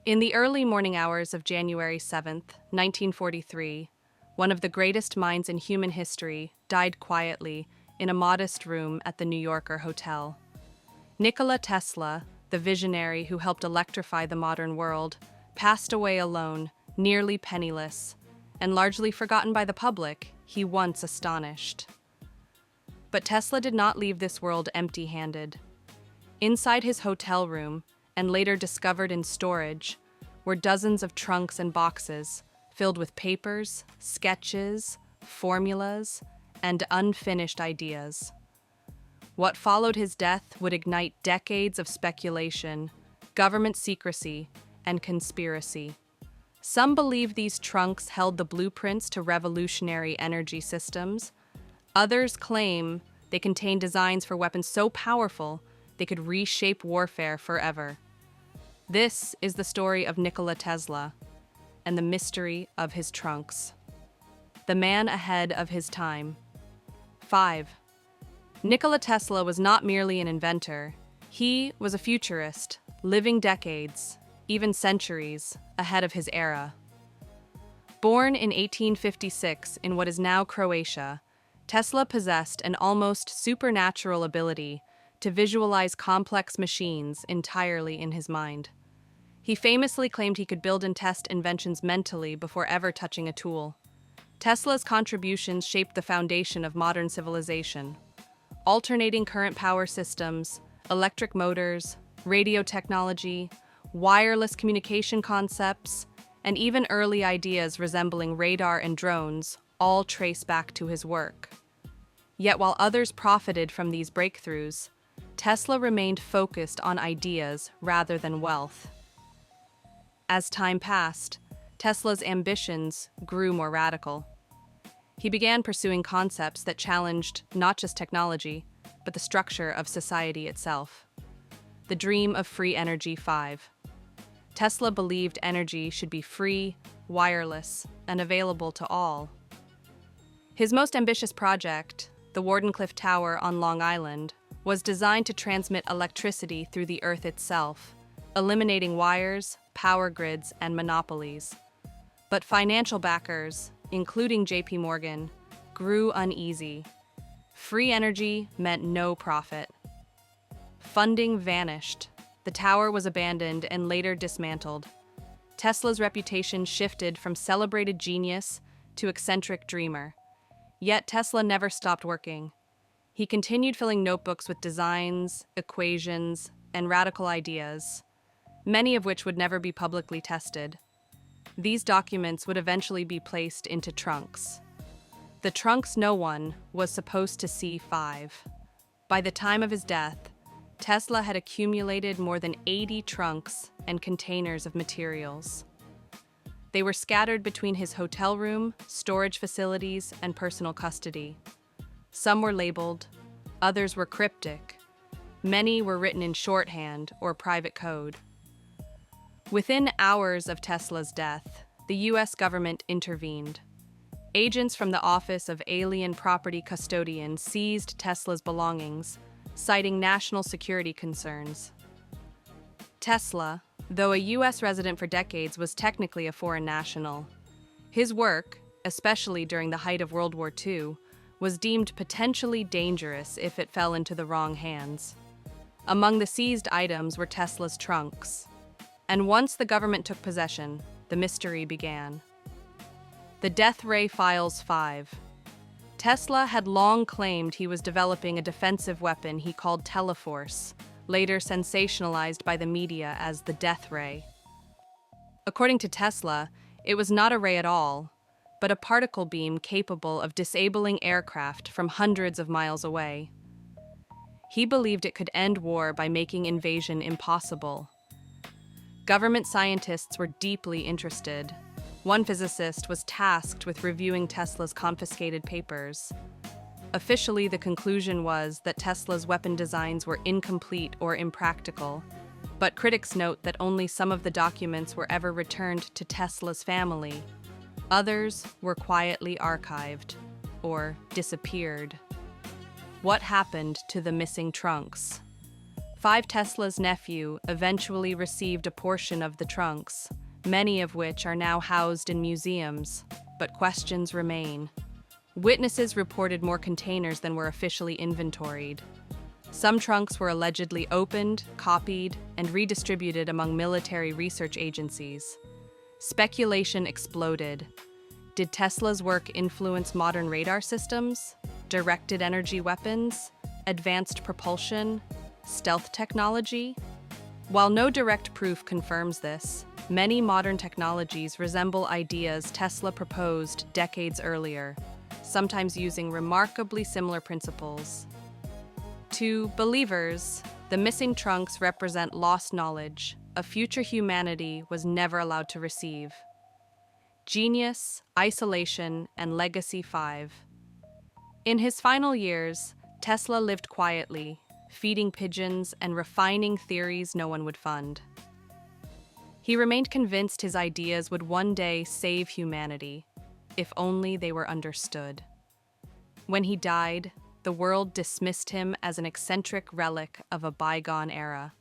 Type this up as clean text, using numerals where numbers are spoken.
In the early morning hours of January 7th, 1943, one of the greatest minds in human history died quietly in a modest room at the New Yorker Hotel. Nikola Tesla, the visionary who helped electrify the modern world, passed away alone, nearly penniless, and largely forgotten by the public he once astonished. But Tesla did not leave this world empty-handed. Inside his hotel room, and later discovered in storage, were dozens of trunks and boxes filled with papers, sketches, formulas, and unfinished ideas. What followed his death would ignite decades of speculation, government secrecy, and conspiracy. Some believe these trunks held the blueprints to revolutionary energy systems. Others claim they contained designs for weapons so powerful they could reshape warfare forever. This is the story of Nikola Tesla and the mystery of his trunks. The man ahead of his time. 5. Nikola Tesla was not merely an inventor. He was a futurist, living decades, even centuries, ahead of his era. Born in 1856 in what is now Croatia, Tesla possessed an almost supernatural ability to visualize complex machines entirely in his mind. He famously claimed he could build and test inventions mentally before ever touching a tool. Tesla's contributions shaped the foundation of modern civilization. Alternating current power systems, electric motors, radio technology, wireless communication concepts, and even early ideas resembling radar and drones all trace back to his work. Yet while others profited from these breakthroughs, Tesla remained focused on ideas rather than wealth. As time passed, Tesla's ambitions grew more radical. He began pursuing concepts that challenged not just technology, but the structure of society itself. The dream of free energy. 5. Tesla believed energy should be free, wireless, and available to all. His most ambitious project, the Wardenclyffe Tower on Long Island, was designed to transmit electricity through the Earth itself, eliminating wires, power grids, and monopolies. But financial backers, including J.P. Morgan, grew uneasy. Free energy meant no profit. Funding vanished. The tower was abandoned and later dismantled. Tesla's reputation shifted from celebrated genius to eccentric dreamer. Yet Tesla never stopped working. He continued filling notebooks with designs, equations, and radical ideas, many of which would never be publicly tested. These documents would eventually be placed into trunks. The trunks no one was supposed to see. 5. By the time of his death, Tesla had accumulated more than 80 trunks and containers of materials. They were scattered between his hotel room, storage facilities, and personal custody. Some were labeled, others were cryptic. Many were written in shorthand or private code. Within hours of Tesla's death, the U.S. government intervened. Agents from the Office of Alien Property Custodian seized Tesla's belongings, citing national security concerns. Tesla, though a U.S. resident for decades, was technically a foreign national. His work, especially during the height of World War II, was deemed potentially dangerous if it fell into the wrong hands. Among the seized items were Tesla's trunks. And once the government took possession, the mystery began. The Death Ray Files. 5. Tesla had long claimed he was developing a defensive weapon he called Teleforce, later sensationalized by the media as the Death Ray. According to Tesla, it was not a ray at all, but a particle beam capable of disabling aircraft from hundreds of miles away. He believed it could end war by making invasion impossible. Government scientists were deeply interested. One physicist was tasked with reviewing Tesla's confiscated papers. Officially, the conclusion was that Tesla's weapon designs were incomplete or impractical, but critics note that only some of the documents were ever returned to Tesla's family. Others were quietly archived or disappeared. What happened to the missing trunks? Tesla's nephew eventually received a portion of the trunks, many of which are now housed in museums, but questions remain. Witnesses reported more containers than were officially inventoried. Some trunks were allegedly opened, copied, and redistributed among military research agencies. Speculation exploded. Did Tesla's work influence modern radar systems, directed energy weapons, advanced propulsion, stealth technology? While no direct proof confirms this, many modern technologies resemble ideas Tesla proposed decades earlier, sometimes using remarkably similar principles. To believers, the missing trunks represent lost knowledge, a future humanity was never allowed to receive. Genius, Isolation, and Legacy 5. In his final years, Tesla lived quietly, feeding pigeons and refining theories no one would fund. He remained convinced his ideas would one day save humanity, if only they were understood. When he died, the world dismissed him as an eccentric relic of a bygone era.